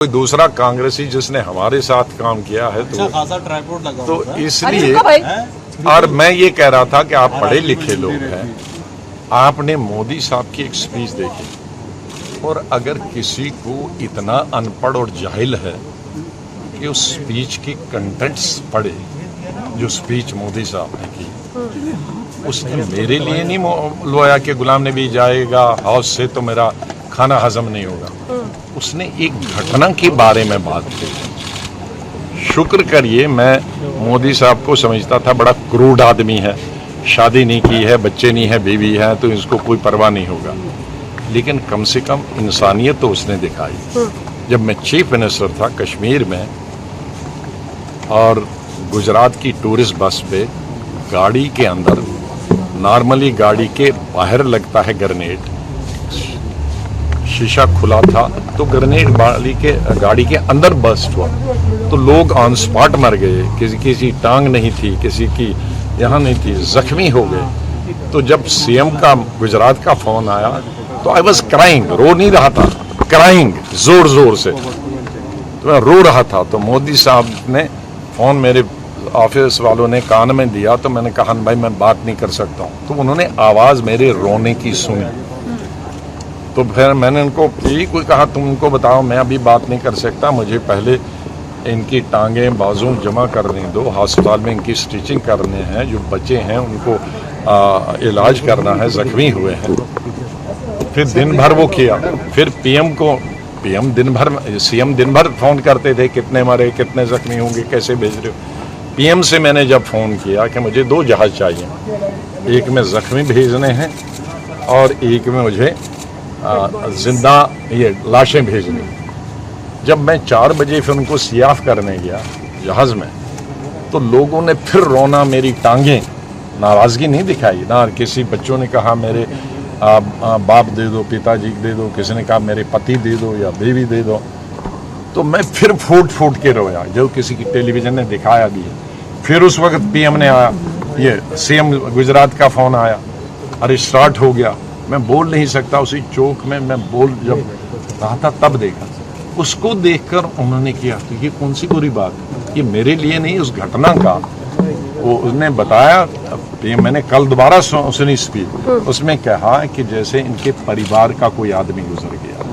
कोई दूसरा कांग्रेसी जिसने हमारे साथ काम किया है अच्छा खासा ट्राइपॉड लगा तो हुआ था। इसलिए हैं? और मैं ये कह रहा था कि आप पढ़े लिखे लोग हैं, आपने मोदी साहब की एक स्पीच देखी और अगर किसी को इतना अनपढ़ और जाहिल है कि उस स्पीच की कंटेंट्स पढ़े, जो स्पीच मोदी साहब ने की, उसने मेरे लिए नहीं लोया कि गुलाम नबी जाएगा हाउस से तो मेरा खाना हजम नहीं होगा। उसने एक घटना के बारे में बात की। शुक्र करिए, मैं मोदी साहब को समझता था बड़ा क्रूड आदमी है, शादी नहीं की है, बच्चे नहीं है, बीवी है, तो इसको कोई परवाह नहीं होगा। लेकिन कम से कम इंसानियत तो उसने दिखाई। जब मैं चीफ मिनिस्टर था कश्मीर में और गुजरात की टूरिस्ट बस पे गाड़ी के अंदर, नॉर्मली गाड़ी के बाहर लगता है ग्रेनेड, शीशा खुला था तो ग्रेनेड गाड़ी के अंदर बस्ट हुआ तो लोग ऑन स्पॉट मर गए, किसी टांग नहीं थी, किसी की यहाँ नहीं थी, जख्मी हो गए। तो जब सीएम का गुजरात का फोन आया तो आई वाज क्राइंग, रो नहीं रहा था, क्राइंग जोर जोर से, तो मैं रो रहा था। तो मोदी साहब ने फोन मेरे ऑफिस वालों ने कान में दिया तो मैंने कहा भाई मैं बात नहीं कर सकता हूँ। तो उन्होंने आवाज़ मेरे रोने की सुनी। तो फिर मैंने उनको यही कोई कहा, तुम उनको बताओ मैं अभी बात नहीं कर सकता, मुझे पहले इनकी टांगें बाजू जमा करने दो, अस्पताल में इनकी स्टिचिंग करने हैं, जो बच्चे हैं उनको इलाज करना है, जख्मी हुए हैं। फिर दिन भर वो किया। फिर पीएम दिन भर, सीएम दिन भर फ़ोन करते थे, कितने मरे, कितने जख्मी होंगे, कैसे भेज रहे हो। पीएम से मैंने जब फ़ोन किया कि मुझे 2 जहाज़ चाहिए, एक में जख्मी भेजने हैं और एक में मुझे जिंदा ये लाशें भेजनी। जब मैं 4 बजे फिर उनको सियाफ करने गया जहाज़ में, तो लोगों ने फिर रोना, मेरी टांगें, नाराज़गी नहीं दिखाई ना। किसी बच्चों ने कहा मेरे बाप दे दो, पिताजी दे दो, किसी ने कहा मेरे पति दे दो या बीवी दे दो। तो मैं फिर फूट के रोया, जो किसी की टेलीविज़न ने दिखाया भी है। फिर उस वक्त पीएम ने आया, ये सीएम गुजरात का फ़ोन आया, अरे स्टार्ट हो गया। मैं बोल नहीं सकता, उसी चौक में मैं बोल जब रहा था तब देखा। उसको देखकर उन्होंने किया तो ये कौन सी बुरी बात है, ये मेरे लिए नहीं, उस घटना का वो उसने बताया। मैंने कल दोबारा सुनी स्पीच, उसमें कहा कि जैसे इनके परिवार का कोई आदमी गुजर गया।